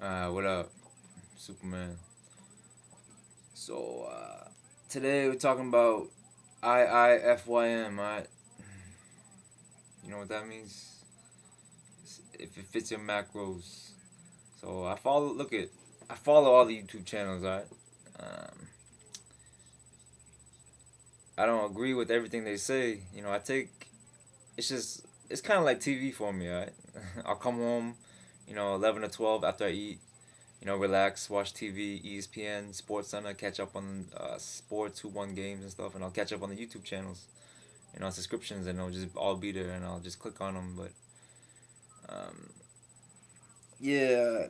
What up, Superman? So, today we're talking about IIFYM, right? You know what that means? If it fits your macros. So, I follow all the YouTube channels, right? Um, I don't agree with everything they say. It's just, it's kind of like TV for me, right? I'll come home, 11 or 12 after I eat, relax, watch TV, ESPN, Sports Center, catch up on sports who won games and stuff, and I'll catch up on the YouTube channels, subscriptions, and they'll just all be there, and I'll just click on them. But um, yeah,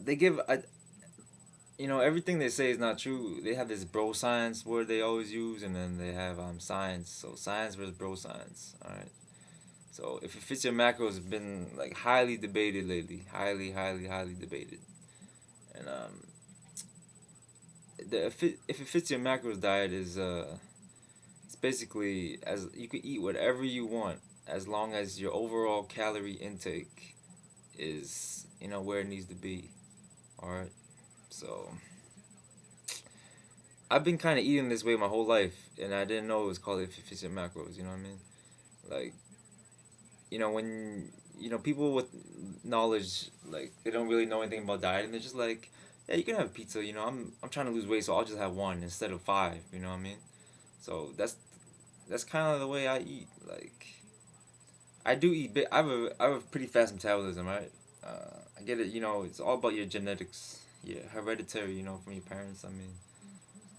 everything they say is not true. They have this bro science word they always use, and then they have science. So science versus bro science. All right. So if it fits your macros, has been like highly debated lately, highly, highly, highly debated, and if it fits your macros diet is it's basically as you can eat whatever you want as long as your overall calorie intake is where it needs to be. All right. So I've been kind of eating this way my whole life, and I didn't know it was called efficient macros. You know what I mean? Like, when people with knowledge, like, they don't really know anything about diet, and they're just like, yeah, you can have pizza. I'm trying to lose weight, so I'll just have one instead of five. You know what I mean? So that's kind of the way I eat. Like, I do eat. I have a pretty fast metabolism, right? I get it. It's all about your genetics. Yeah, hereditary. From your parents. I mean,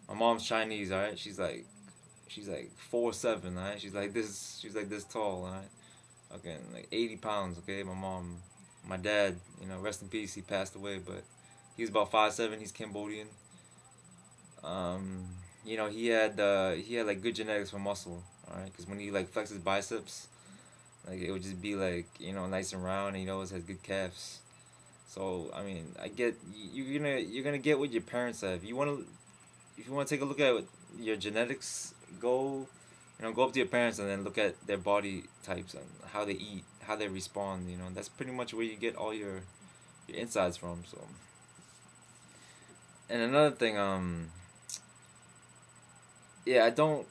my mom's Chinese. All right, she's like 4'7". All right, she's like this. She's like this tall. All right, okay, like 80 pounds. Okay, my mom. My dad. Rest in peace. He passed away, but he's about 5'7". He's Cambodian. Um, he had like good genetics for muscle. All right, because when he like flexes biceps, like it would just be like nice and round, and he always has good calves. So I mean, I get you're gonna get what your parents have. If you want to take a look at what your genetics, go up to your parents and then look at their body types and how they eat, how they respond. That's pretty much where you get all your insides from. So, and another thing, yeah, I don't.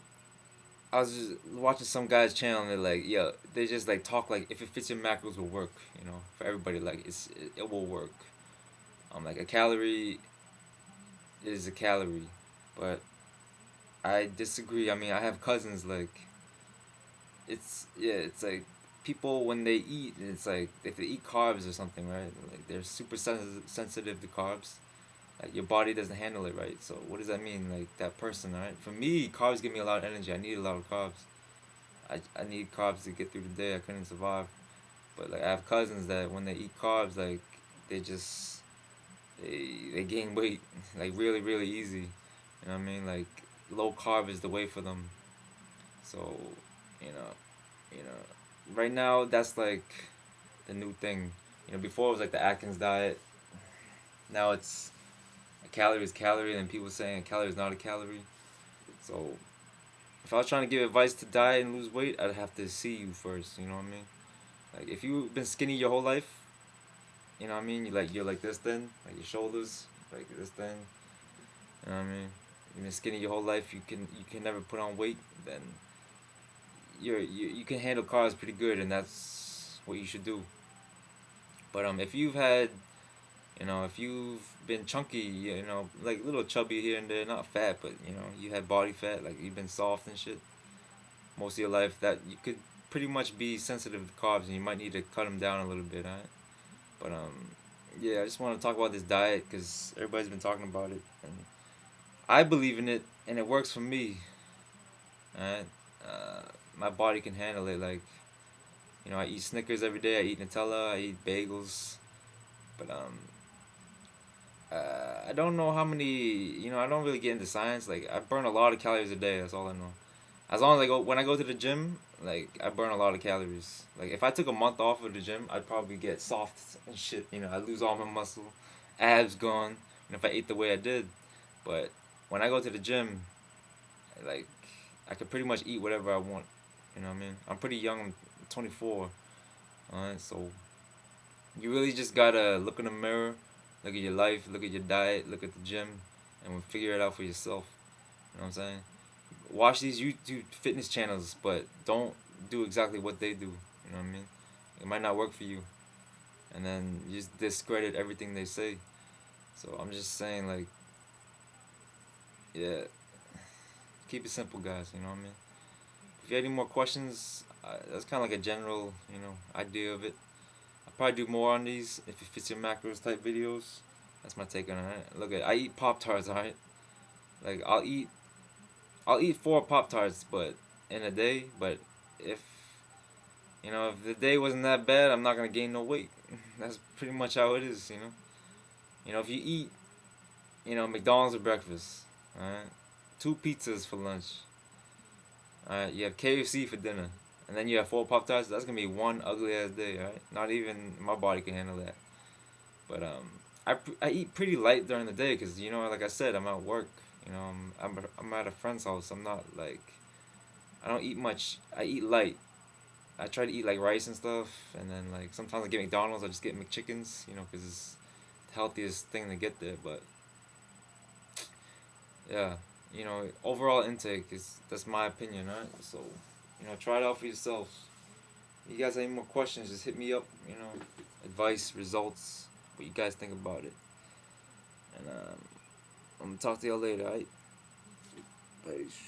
I was just watching some guy's channel and they're like, yeah, they just like talk like if it fits your macros will work, for everybody. Like it will work. Like a calorie is a calorie, but I disagree. I mean, I have cousins like it's like people when they eat, it's like if they eat carbs or something, right? Like they're super sensitive to carbs. Like your body doesn't handle it right. So what does that mean? Like that person, right? For me, carbs give me a lot of energy. I need a lot of carbs. I need carbs to get through the day. I couldn't survive. But like I have cousins that when they eat carbs, like they just they gain weight like really really easy. You know what I mean? Like low carb is the way for them. So you know you know right now that's like the new thing. Before it was like the Atkins diet. Now it's a calorie is calorie, and people saying a calorie is not a calorie. So if I was trying to give advice to diet and lose weight, I'd have to see you first. You know what I mean? Like if you've been skinny your whole life, you know what I mean? You're like this thin, like your shoulders like this thin. You know what I mean? You've been skinny your whole life. You can never put on weight. Then you can handle carbs pretty good, and that's what you should do. But if you've been chunky, like a little chubby here and there, not fat, but you had body fat, like you've been soft and shit most of your life, that you could pretty much be sensitive to carbs, and you might need to cut them down a little bit, alright? But yeah, I just want to talk about this diet because everybody's been talking about it, and I believe in it, and it works for me. Alright, uh, my body can handle it. Like I eat Snickers every day. I eat Nutella. I eat bagels. But I don't know how many. I don't really get into science. Like I burn a lot of calories a day. That's all I know. As long as when I go to the gym, like I burn a lot of calories. Like if I took a month off of the gym, I'd probably get soft and shit. I lose all my muscle, abs gone. And if I ate the way I did, but when I go to the gym, like I could pretty much eat whatever I want. You know what I mean? I'm pretty young. I'm 24. Alright, so you really just gotta look in the mirror Look at your life, look at your diet, look at the gym, and we'll figure it out for yourself. You know what I'm saying? Watch these YouTube fitness channels, but don't do exactly what they do. You know what I mean? It might not work for you, and then you just discredit everything they say. So I'm just saying, like, yeah, keep it simple, guys. You know what I mean? If you have any more questions, that's kind of like a general, idea of it. I'll probably do more on these if it fits your macros type videos. That's my take on it. Look I eat Pop Tarts, alright? Like I'll eat 4 Pop Tarts, but in a day. But if if the day wasn't that bad, I'm not gonna gain no weight. That's pretty much how it is. If you eat, McDonald's for breakfast, alright, 2 pizzas for lunch, alright, you have KFC for dinner, and then you have 4 Pop Tarts. That's gonna be one ugly ass day, alright. Not even my body can handle that. But I eat pretty light during the day because like I said, I'm at work. I'm at a friend's house. I'm not like I don't eat much. I eat light. I try to eat like rice and stuff, and then like sometimes I get McDonald's. I just get McChickens, because it's the healthiest thing to get there. But yeah, overall intake that's my opinion, right? So try it out for yourselves. If you guys have any more questions, just hit me up. Advice, results, what you guys think about it, and I'm gonna talk to y'all later. Alright, peace.